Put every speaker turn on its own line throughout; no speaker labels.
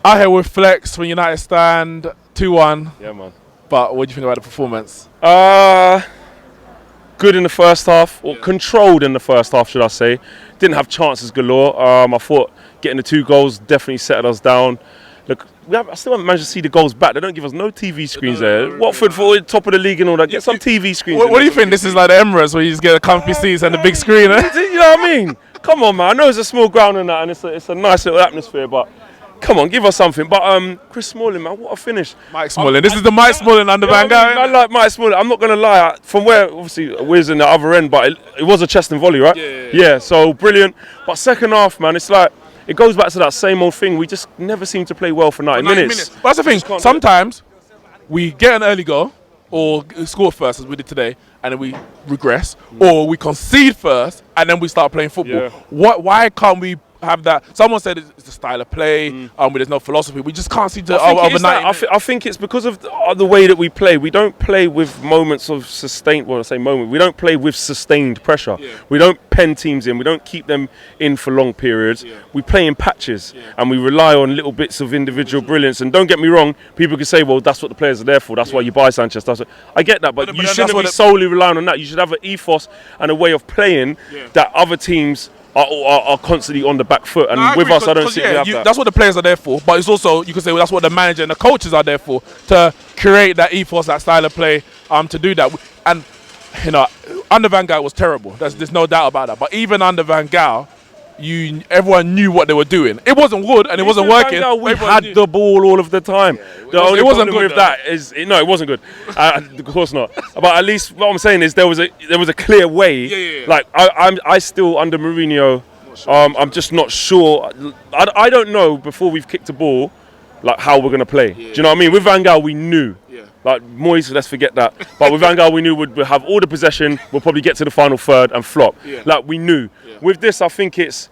Out here with Flex when United stand 2-1.
Yeah, man.
But what do you think about the performance?
Good in the first half, or controlled in the first half, should I say. Didn't have chances galore. I thought getting the 2 goals definitely settled us down. Look, I still haven't managed to see the goals back. They don't give us no TV screens there. Watford for top of the league and all that. Get some TV screens.
What do you think? This is like the Emirates where you just get a comfy seats and the big screen. Eh?
You know what I mean? Come on, man. I know it's a small ground and that, and it's a nice little atmosphere, but come on, give us something. But Chris Smalling, man, what a finish.
Mike Smalling. This is the Mike Smalling under Van Gaal.
I like Mike Smalling. I'm not going to lie. From where, obviously, we're in the other end, but it was a chest and volley, right? Yeah, so brilliant. But second half, man, it's like, it goes back to that same old thing. We just never seem to play well for 90 minutes.
But that's the thing. Sometimes we get an early goal or score first, as we did today, and then we regress, or we concede first, and then we start playing football.
Yeah.
Why can't we have that? Someone said it's the style of play, there's no philosophy. We just can't seem to overnight.
I think it's because of the way that we play. We don't play with moments of sustained, well, I say moment, we don't play with sustained pressure. Yeah. We don't pen teams in. We don't keep them in for long periods. Yeah. We play in patches, and we rely on little bits of individual brilliance. And don't get me wrong, people can say, well, that's what the players are there for. That's why you buy Sanchez. I get that, but you shouldn't be solely relying on that. You should have an ethos and a way of playing that other teams are constantly on the back foot, and with us, I don't think we have that.
That's what the players are there for, but it's also, you can say, well, that's what the manager and the coaches are there for, to create that ethos, that style of play, to do that. And, you know, under Van Gaal was terrible. There's no doubt about that. But even under Van Gaal, everyone knew what they were doing. It wasn't good and it wasn't working.
We had the ball all of the time. The only problem with that is it wasn't good. Of course not. But at least what I'm saying is there was a clear way. Like I still under Mourinho. I'm just not sure. I don't know before we've kicked the ball, like how we're gonna play. Do you know what I mean? With Van Gaal, we knew. Like Moyes, let's forget that. But with Van Gaal, we knew we'd have all the possession. We'll probably get to the final third and flop. Like we knew. With this, I think it's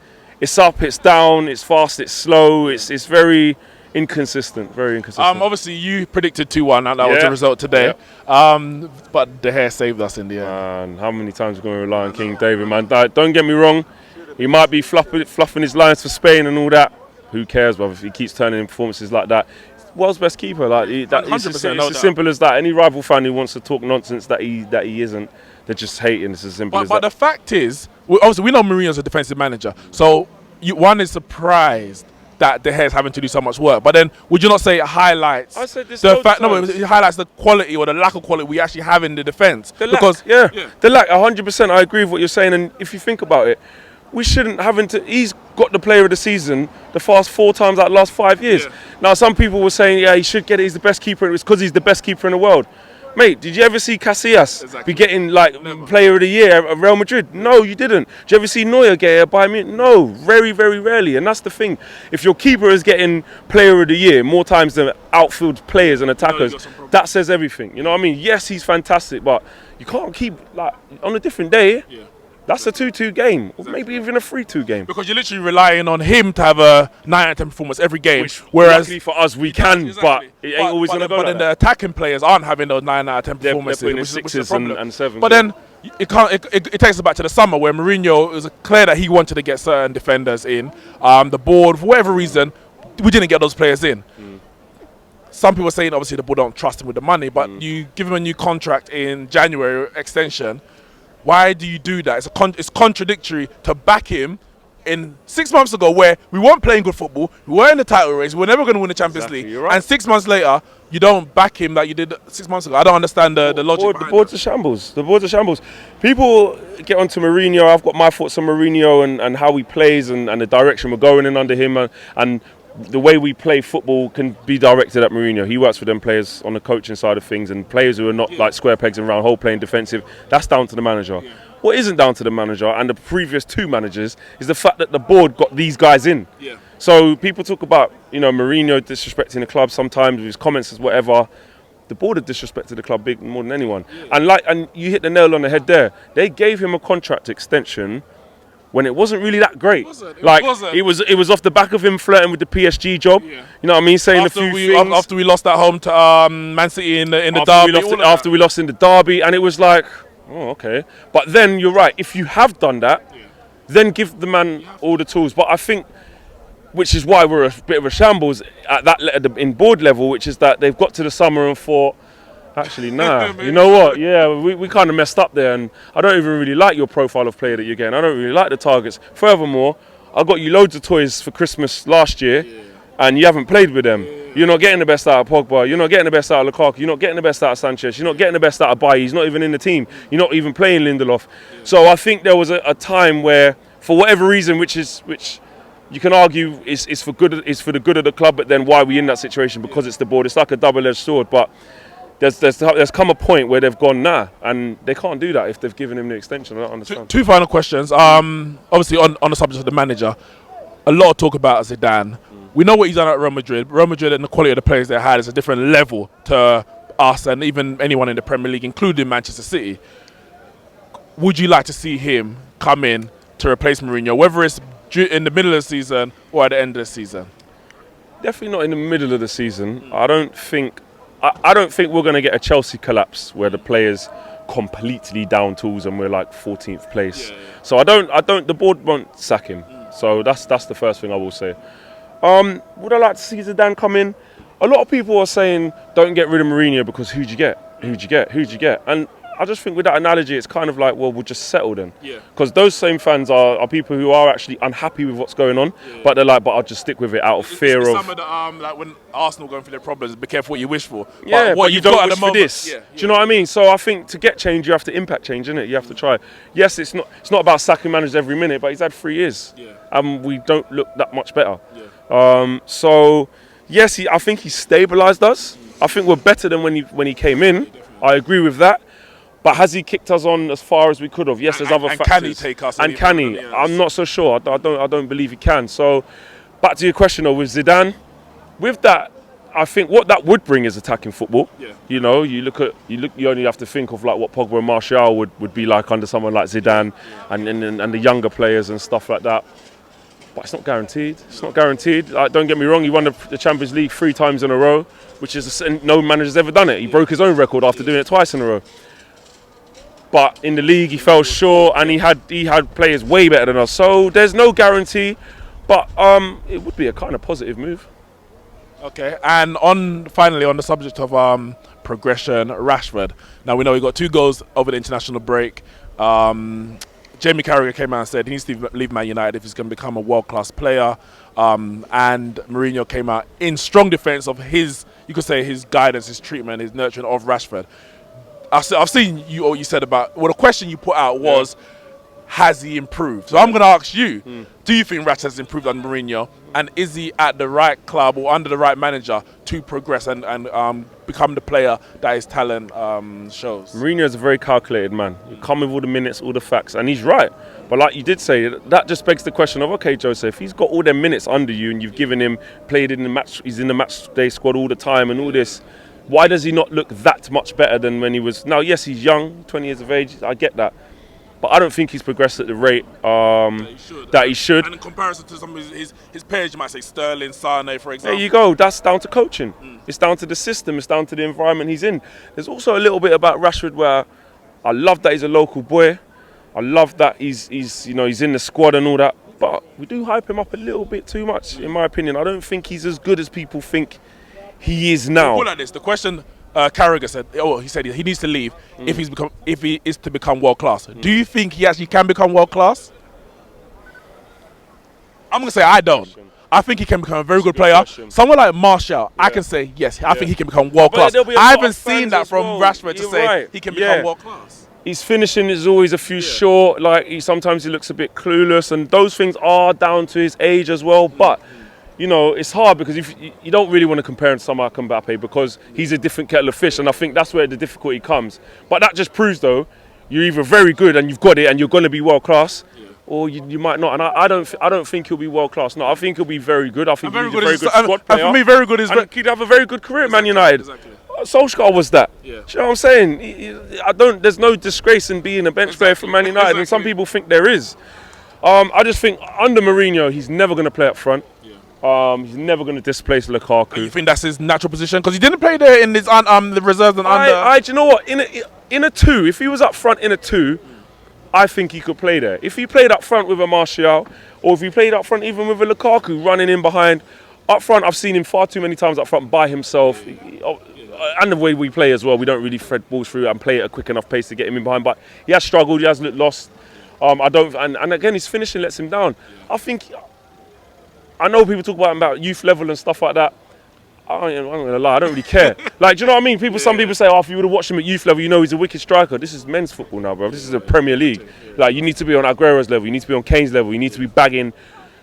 up, it's down, it's fast, it's slow. It's very inconsistent. Very inconsistent.
Obviously, you predicted 2-1, and that was the result today. But De Gea saved us in the end.
Man, how many times are we going to rely on King David, man? Don't get me wrong. He might be fluffing his lines for Spain and all that. Who cares, brother? If he keeps turning in performances like that. World's best keeper, like it's as simple as that. Any rival fan who wants to talk nonsense that he isn't, they're just hating. It's as simple as that.
But the fact is, obviously we know Mourinho's a defensive manager, so one is surprised that De Gea's having to do so much work. But then, would you not say it highlights the fact? No, it highlights the quality or the lack of quality we actually have in the defence.
The lack, 100%. I agree with what you're saying, and if you think about it, we shouldn't having to. He's got the player of the season the first 4 times out of the last 5 years. Now, some people were saying, he should get it. He's the best keeper. It's because he's the best keeper in the world. Mate, did you ever see Casillas be getting player of the year at Real Madrid? No, you didn't. Did you ever see Neuer get it by me? No, very, very rarely. And that's the thing. If your keeper is getting player of the year more times than outfield players and attackers, that says everything. You know what I mean? Yes, he's fantastic, but you can't keep on a different day. That's a 2-2 game, or maybe even a 3-2 game.
Because you're literally relying on him to have a 9 out of 10 performance every game. Whereas
luckily for us, we can, but it ain't always going to go.
But then the attacking players aren't having those 9 out of 10 performances.
They're putting in 6s and 7s.
But then it takes us back to the summer where Mourinho, it was clear that he wanted to get certain defenders in. The board, for whatever reason, we didn't get those players in. Some people are saying obviously the board don't trust him with the money, but you give him a new contract in January extension. Why do you do that? It's contradictory to back him in 6 months ago where we weren't playing good football, we were in the title race, we were never going to win the Champions League. Right. And 6 months later, you don't back him like you did 6 months ago. I don't understand the logic.
The board's a shambles. The board's a shambles. People get onto Mourinho. I've got my thoughts on Mourinho and how he plays and the direction we're going in under him and the way we play football can be directed at Mourinho. He works with them players on the coaching side of things, and players who are not like square pegs and round hole playing defensive. That's down to the manager. What isn't down to the manager and the previous 2 managers is the fact that the board got these guys in. So people talk about Mourinho disrespecting the club sometimes with his comments as whatever. The board have disrespected the club big more than anyone. And you hit the nail on the head there. They gave him a contract extension when it wasn't really that great. It was off the back of him flirting with the PSG job. You know what I mean? Saying
after
a few things.
After we lost at home to Man City in the derby.
After we lost in the derby, and it was like, oh, okay. But then you're right. If you have done that, then give the man all the tools. But I think which is why we're a bit of a shambles at that in board level, which is that they've got to the summer and thought, actually, nah, you know what? Yeah, we kind of messed up there, and I don't even really like your profile of player that you're getting. I don't really like the targets. Furthermore, I got you loads of toys for Christmas last year, and you haven't played with them. You're not getting the best out of Pogba. You're not getting the best out of Lukaku. You're not getting the best out of Sanchez. You're not getting the best out of Bailly. He's not even in the team. You're not even playing Lindelof. So I think there was a time where, for whatever reason, which you can argue is for the good of the club, but then why are we in that situation? Because it's the board. It's like a double-edged sword. But there's come a point where they've gone and they can't do that if they've given him the extension. I don't understand.
Two final questions. Obviously on the subject of the manager, a lot of talk about Zidane. We know what he's done at Real Madrid. Real Madrid and the quality of the players they had is a different level to us and even anyone in the Premier League, including Manchester City. Would you like to see him come in to replace Mourinho, whether it's in the middle of the season or at the end of the season?
Definitely not in the middle of the season. I don't think we're going to get a Chelsea collapse where the players completely down tools and we're like 14th place. So I don't. The board won't sack him. So that's the first thing I will say. Would I like to see Zidane come in? A lot of people are saying don't get rid of Mourinho because who'd you get? And I just think with that analogy, it's kind of like, well, we'll just settle then. Because those same fans are people who are actually unhappy with what's going on, but they're like, but I'll just stick with it out of fear of.
Some of the like when Arsenal going through their problems, be careful what you wish for.
Yeah, but you don't wish for this.
Do
you know what I mean? So I think to get change, you have to impact change, innit? You have to try. Yes, it's not about sacking managers every minute, but he's had 3 years, and we don't look that much better. So yes, I think he stabilised us. I think we're better than when he came in. I agree with that. But has he kicked us on as far as we could have? Yes, there's other factors.
Can he take us?
And can he? I'm not so sure. I don't believe he can. So, back to your question though, with Zidane, with that, I think what that would bring is attacking football. You know, you only have to think of like what Pogba and Martial would be like under someone like Zidane, and the younger players and stuff like that. But it's not guaranteed. It's not guaranteed. Don't get me wrong. He won the Champions League 3 times in a row, which is no manager's ever done it. He broke his own record after doing it twice in a row. But in the league, he fell short, and he had players way better than us. So there's no guarantee, but it would be a kind of positive move. Okay,
and finally on the subject of progression, Rashford. Now we know he got 2 goals over the international break. Jamie Carragher came out and said he needs to leave Man United if he's going to become a world-class player. And Mourinho came out in strong defence of his guidance, his treatment, his nurturing of Rashford. I've seen what you said about. Well, the question you put out was, has he improved? So I'm going to ask you: do you think Rashford has improved under Mourinho, and is he at the right club or under the right manager to progress and become the player that his talent shows?
Mourinho is a very calculated man. He come with all the minutes, all the facts, and he's right. But like you did say, that just begs the question of, okay, Joseph, he's got all them minutes under you, and you've given him played in the match. He's in the match day squad all the time, and all this. Why does he not look that much better than when he was... Now, yes, he's young, 20 years of age, I get that. But I don't think he's progressed at the rate that he should.
And in comparison to some of his peers, you might say Sterling, Sane, for example.
There you go, that's down to coaching. It's down to the system, it's down to the environment he's in. There's also a little bit about Rashford where I love that he's a local boy. I love that he's in the squad and all that. But we do hype him up a little bit too much, in my opinion. I don't think he's as good as people think he is now.
Put like this: the question Carragher said, he said he needs to leave if he is to become world class. Do you think he actually can become world class? I'm gonna say I don't. I think he can become a very good player. Someone like Martial, I can say yes. I think he can become world class. I haven't seen that from Rashford to say he can become world class.
His finishing is always a few short. Like sometimes he looks a bit clueless, and those things are down to his age as well. But you know, it's hard because if you don't really want to compare him to someone like Mbappe because he's a different kettle of fish, and I think that's where the difficulty comes. But that just proves, though, you're either very good and you've got it and you're going to be world class, or you might not. And I don't think he'll be world class. No, I think he'll be very good. I think he's a very good squad player.
And for me, very good is
and he'd have a very good career at Man United.
Exactly.
Solskjaer was that. Do you know what I'm saying? There's no disgrace in being a bench player for Man United, and some people think there is. I just think under Mourinho, he's never going to play up front. He's never going to displace Lukaku.
And you think that's his natural position? Because he didn't play there in his the reserves and under.
Do you know what? In a 2, if he was up front in a 2, I think he could play there. If he played up front with a Martial, or if he played up front even with a Lukaku running in behind, up front I've seen him far too many times up front by himself. And the way we play as well, we don't really thread balls through and play at a quick enough pace to get him in behind. But he has struggled, he has looked lost. And again, his finishing lets him down. I know people talk about youth level and stuff like that. I'm gonna lie, I don't really care. Like, do you know what I mean? Some people say, oh, if you would have watched him at youth level, you know he's a wicked striker. This is men's football now, bro. This is a Premier League. Like, you need to be on Aguero's level, you need to be on Kane's level, you need to be bagging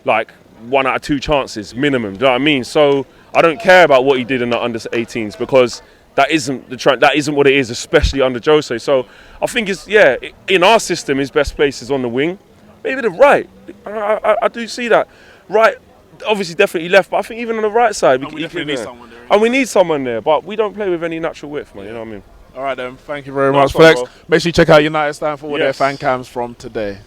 like 1 out of 2 chances minimum. Do you know what I mean? So I don't care about what he did in the under 18s because that isn't what it is, especially under Jose. So I think in our system, his best place is on the wing, maybe the right. I do see that. Right, obviously, definitely left, but I think even on the right side,
we definitely need someone there.
And we need someone there, but we don't play with any natural width, man. You know what I mean?
All right, then. Thank you very much, Flex. Make sure you check out United Stand for all their fan cams from today.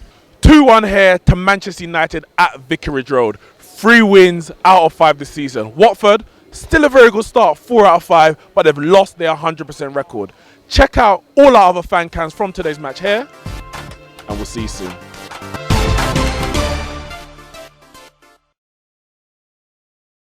2-1 here to Manchester United at Vicarage Road. 3 wins out of 5 this season. Watford, still a very good start, 4 out of 5, but they've lost their 100% record. Check out all our other fan cams from today's match here, and we'll see you soon.